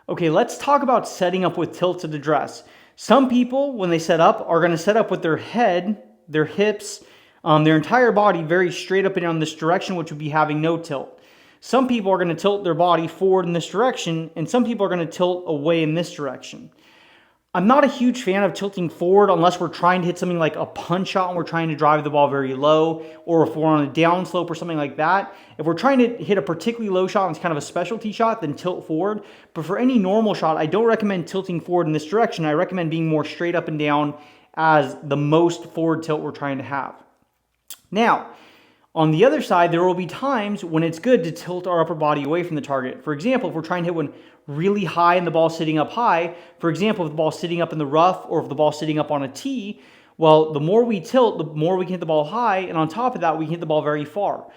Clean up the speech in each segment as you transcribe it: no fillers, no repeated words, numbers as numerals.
Okay, let's talk about setting up with tilted address. Some people, when they set up, are going to set up with their head, their hips, their entire body very straight up and down this direction, which would be having no tilt. Some people are going to tilt their body forward in this direction, and some people are going to tilt away in this direction. I'm not a huge fan of tilting forward unless we're trying to hit something like a punch shot and we're trying to drive the ball very low, or if we're on a down slope or something like that. If we're trying to hit a particularly low shot and it's kind of a specialty shot, then tilt forward. But for any normal shot, I don't recommend tilting forward in this direction. I recommend being more straight up and down as the most forward tilt we're trying to have. Now, on the other side, there will be times when it's good to tilt our upper body away from the target. For example, if we're trying to hit one really high and the ball's sitting up high, for example, if the ball's sitting up in the rough or if the ball's sitting up on a tee, well, the more we tilt, the more we can hit the ball high, and on top of that, we can hit the ball very far.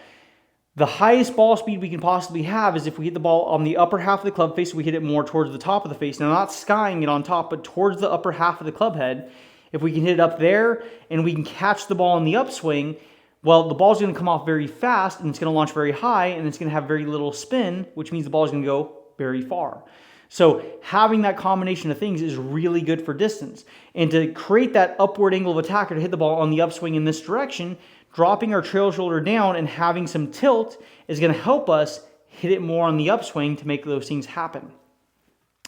The highest ball speed we can possibly have is if we hit the ball on the upper half of the club face, we hit it more towards the top of the face. Now, not skying it on top, but towards the upper half of the club head. If we can hit it up there and we can catch the ball in the upswing, well, the ball's going to come off very fast and it's going to launch very high and it's going to have very little spin, which means the ball is going to go very far. So having that combination of things is really good for distance. And to create that upward angle of attack or to hit the ball on the upswing in this direction, dropping our trail shoulder down and having some tilt is going to help us hit it more on the upswing to make those things happen.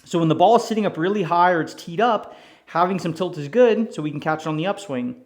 So when the ball is sitting up really high or it's teed up, having some tilt is good so we can catch it on the upswing.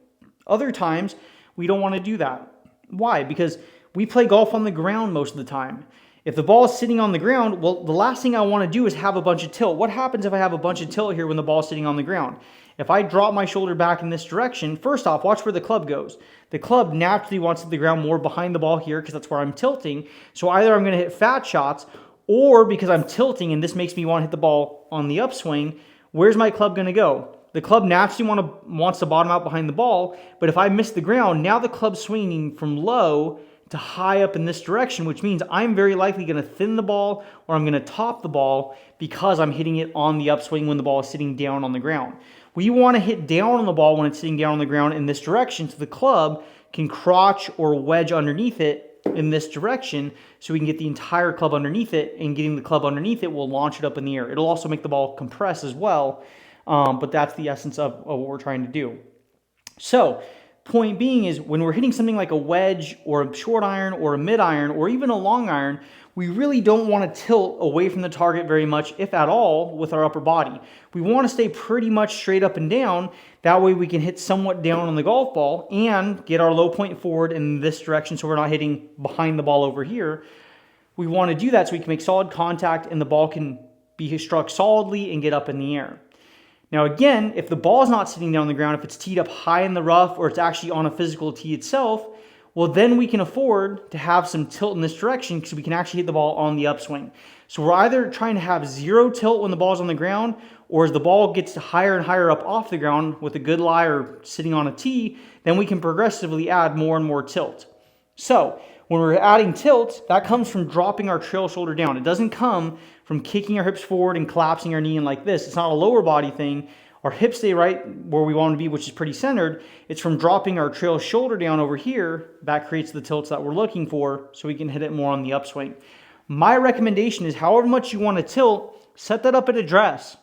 Other times, we don't want to do that. Why? Because we play golf on the ground most of the time. If the ball is sitting on the ground, well, the last thing I want to do is have a bunch of tilt. What happens if I have a bunch of tilt here when the ball is sitting on the ground? If I drop my shoulder back in this direction, first off, watch where the club goes. The club naturally wants to hit the ground more behind the ball here because that's where I'm tilting. So either I'm going to hit fat shots, or because I'm tilting and this makes me want to hit the ball on the upswing, where's my club going to go? The club naturally wants to bottom out behind the ball, but if I miss the ground, now the club's swinging from low to high up in this direction, which means I'm very likely going to thin the ball or I'm going to top the ball because I'm hitting it on the upswing when the ball is sitting down on the ground. We want to hit down on the ball when it's sitting down on the ground in this direction so the club can crotch or wedge underneath it in this direction so we can get the entire club underneath it, and getting the club underneath it will launch it up in the air. It'll also make the ball compress as well. But that's the essence of what we're trying to do. So, point being is when we're hitting something like a wedge or a short iron or a mid iron or even a long iron, we really don't want to tilt away from the target very much, if at all, with our upper body. We want to stay pretty much straight up and down. That way we can hit somewhat down on the golf ball and get our low point forward in this direction so we're not hitting behind the ball over here. We want to do that so we can make solid contact and the ball can be struck solidly and get up in the air. Now again, if the ball is not sitting down on the ground, if it's teed up high in the rough or it's actually on a physical tee itself, well then we can afford to have some tilt in this direction because we can actually hit the ball on the upswing. So we're either trying to have zero tilt when the ball's on the ground, or as the ball gets higher and higher up off the ground with a good lie or sitting on a tee, then we can progressively add more and more tilt. So when we're adding tilt, that comes from dropping our trail shoulder down. It doesn't come from kicking our hips forward and collapsing our knee in like this. It's not a lower body thing. Our hips stay right where we want them to be, which is pretty centered. It's from dropping our trail shoulder down over here that creates the tilts that we're looking for so we can hit it more on the upswing. My recommendation is however much you want to tilt, set that up at address.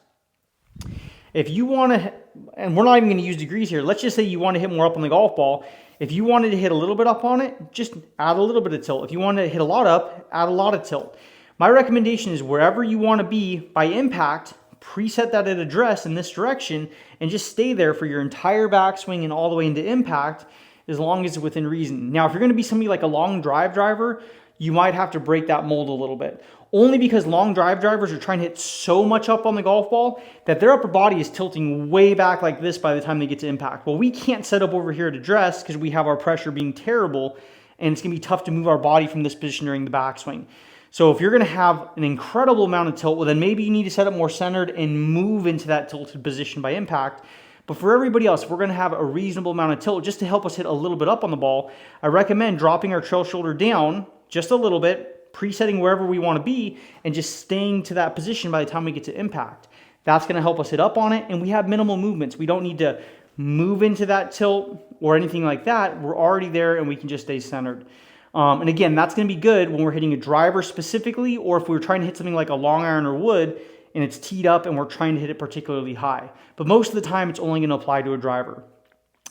If you want to, and we're not even going to use degrees here, let's just say you want to hit more up on the golf ball. If you wanted to hit a little bit up on it, just add a little bit of tilt. If you want to hit a lot up, add a lot of tilt. My recommendation is wherever you want to be by impact, preset that at address in this direction and just stay there for your entire backswing and all the way into impact as long as it's within reason. Now, if you're going to be somebody like a long driver, you might have to break that mold a little bit. Only because long drivers are trying to hit so much up on the golf ball that their upper body is tilting way back like this by the time they get to impact. Well, we can't set up over here at address because we have our pressure being terrible and it's going to be tough to move our body from this position during the backswing. So if you're going to have an incredible amount of tilt, well then maybe you need to set up more centered and move into that tilted position by impact. But for everybody else, if we're going to have a reasonable amount of tilt just to help us hit a little bit up on the ball, I recommend dropping our trail shoulder down just a little bit, presetting wherever we want to be, and just staying to that position by the time we get to impact. That's going to help us hit up on it, and we have minimal movements. We don't need to move into that tilt or anything like that. We're already there, and we can just stay centered. And again, that's going to be good when we're hitting a driver specifically, or if we were trying to hit something like a long iron or wood, and it's teed up and we're trying to hit it particularly high. But most of the time, it's only going to apply to a driver.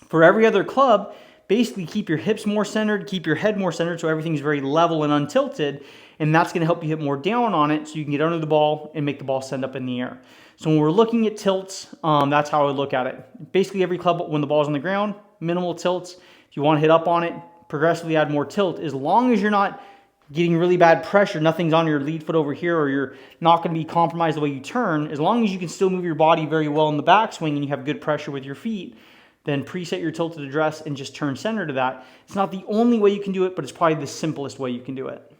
For every other club, basically keep your hips more centered, keep your head more centered so everything's very level and untilted, and that's going to help you hit more down on it so you can get under the ball and make the ball send up in the air. So when we're looking at tilts, that's how I would look at it. Basically every club, when the ball's on the ground, minimal tilts. If you want to hit up on it, progressively add more tilt. As long as you're not getting really bad pressure, nothing's on your lead foot over here, or you're not going to be compromised the way you turn, as long as you can still move your body very well in the backswing and you have good pressure with your feet, then preset your tilted address and just turn center to that. It's not the only way you can do it, but it's probably the simplest way you can do it.